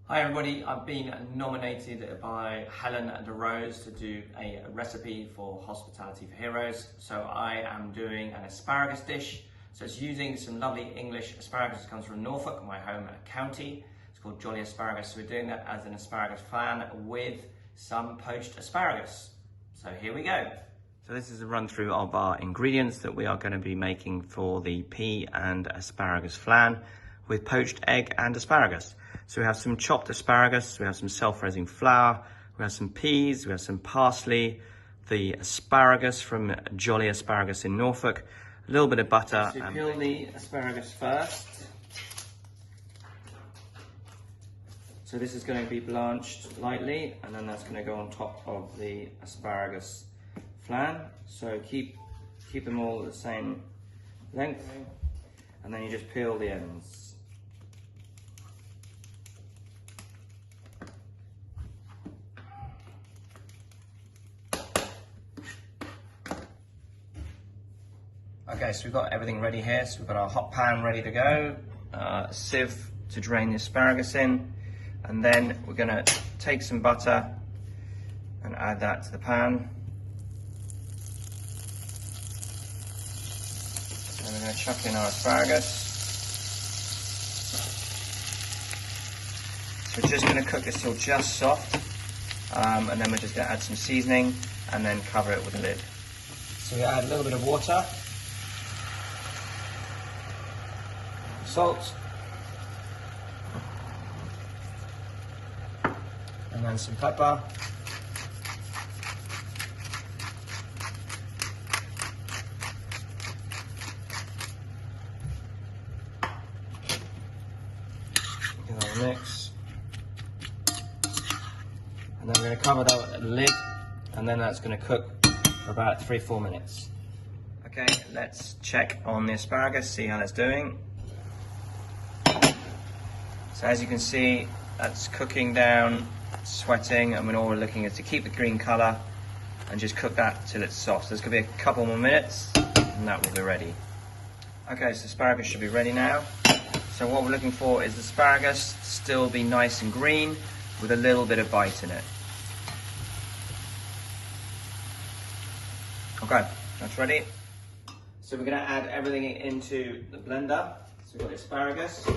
Hi everybody, I've been nominated by Helen de Rose to do a recipe for Hospitality for Heroes. So I am doing an asparagus dish. So it's using some lovely English asparagus that comes from Norfolk, my home county. It's called Jolly Asparagus. So we're doing that as an asparagus flan with some poached asparagus. So here we go. So this is a run through of our ingredients that we are going to be making for the pea and asparagus flan with poached egg and asparagus. So we have some chopped asparagus, we have some self-raising flour, we have some peas, we have some parsley, the asparagus from Jolly Asparagus in Norfolk, a little bit of butter. So peel the asparagus first. So this is going to be blanched lightly, and then that's going to go on top of the asparagus flan. So keep them all the same length, and then you just peel the ends. Okay, so we've got everything ready here. So we've got our hot pan ready to go, a sieve to drain the asparagus in, and then we're going to take some butter and add that to the pan. And we're going to chuck in our asparagus. So we're just going to cook this till just soft, and then we're just going to add some seasoning and then cover it with a lid. So we add a little bit of water, salt, and then some pepper. Give that a mix. And then we're going to cover that with a lid, and then that's going to cook for about 3-4 minutes. Okay, let's check on the asparagus, see how that's doing. So as you can see, that's cooking down, sweating, and all we're looking is to keep the green colour and just cook that till it's soft. So there's going to be a couple more minutes and that will be ready. Okay, so asparagus should be ready now. So what we're looking for is the asparagus still be nice and green with a little bit of bite in it. Okay, that's ready. So we're going to add everything into the blender. So we've got the asparagus.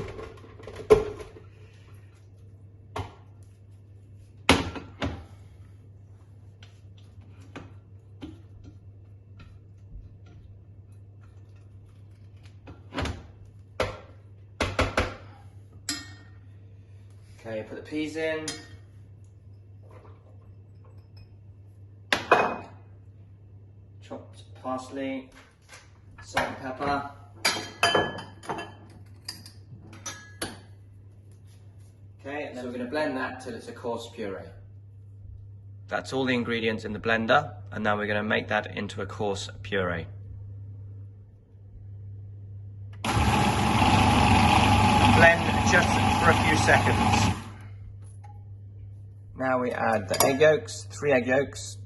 Okay, put the peas in. Chopped parsley, salt and pepper. Okay, and then we're going to blend that till it's a coarse puree. That's all the ingredients in the blender, and now we're going to make that into a coarse puree. Blend just for a few seconds. Now we add the egg yolks, 3 egg yolks,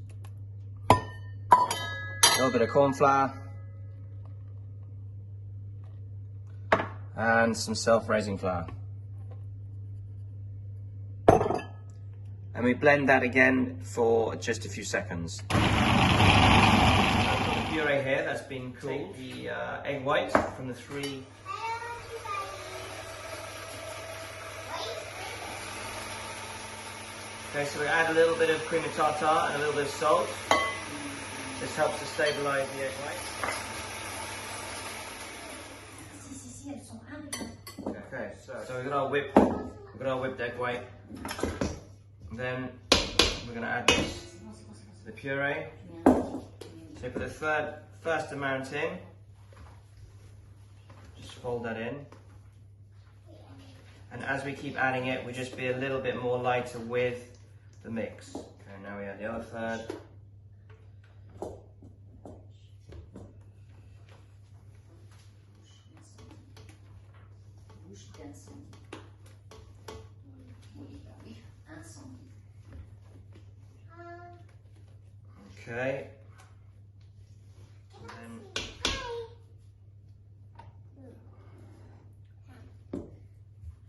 a little bit of cornflour, and some self-raising flour. And we blend that again for just a few seconds. I've got the puree here that's been cooled. Take the egg white from the 3. Okay, so we add a little bit of cream of tartar and a little bit of salt. This helps to stabilize the egg white. Okay, so we've got our whipped egg white. And then we're going to add this to the puree. So put the first amount in. Just fold that in. And as we keep adding it, we just be a little bit more lighter with the mix. Okay, now we add the other third. Okay.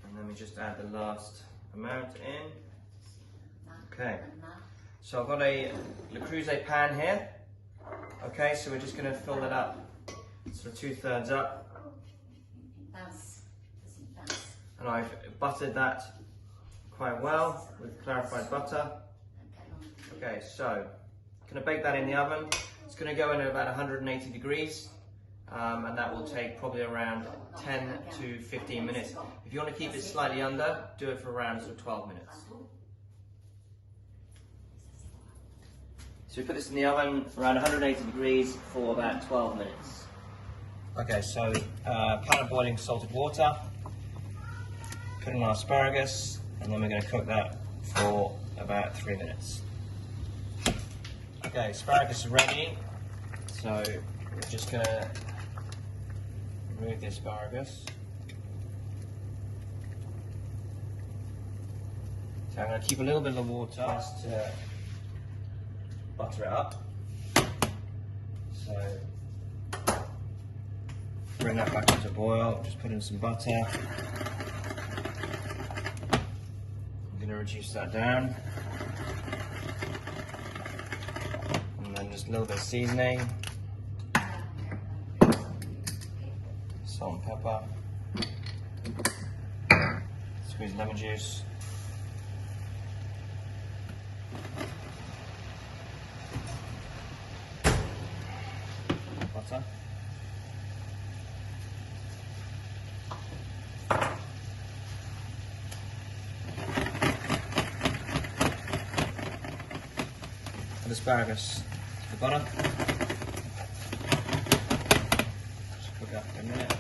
And then we just add the last amount in. Okay, so I've got a Le Creuset pan here. Okay, so we're just going to fill that up, sort of 2/3 up. And I've buttered that quite well with clarified butter. Okay, so I'm going to bake that in the oven. It's going to go in at about 180 degrees. And that will take probably around 10 to 15 minutes. If you want to keep it slightly under, do it for around sort of 12 minutes. So we put this in the oven around 180 degrees for about 12 minutes. Okay, so pan of boiling salted water, put in our asparagus, and then we're going to cook that for about 3 minutes. Okay, asparagus is ready, so we're just going to remove the asparagus. So I'm going to keep a little bit of the water just to butter it up. So bring that back into boil, just put in some butter. I'm going to reduce that down. And then just a little bit of seasoning. Salt and pepper. Squeeze lemon juice. Butter. And asparagus to the butter. Just cook that for a minute.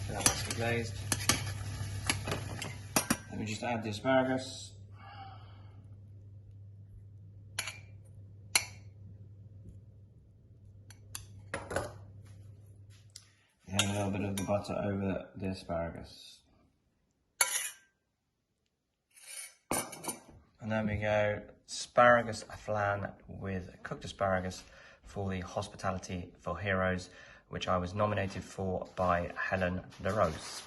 So that nicely glazed. Let me just add the asparagus. And a little bit of the butter over the asparagus. And there we go, asparagus flan with cooked asparagus for the Hospitality for Heroes, which I was nominated for by Helen LaRose.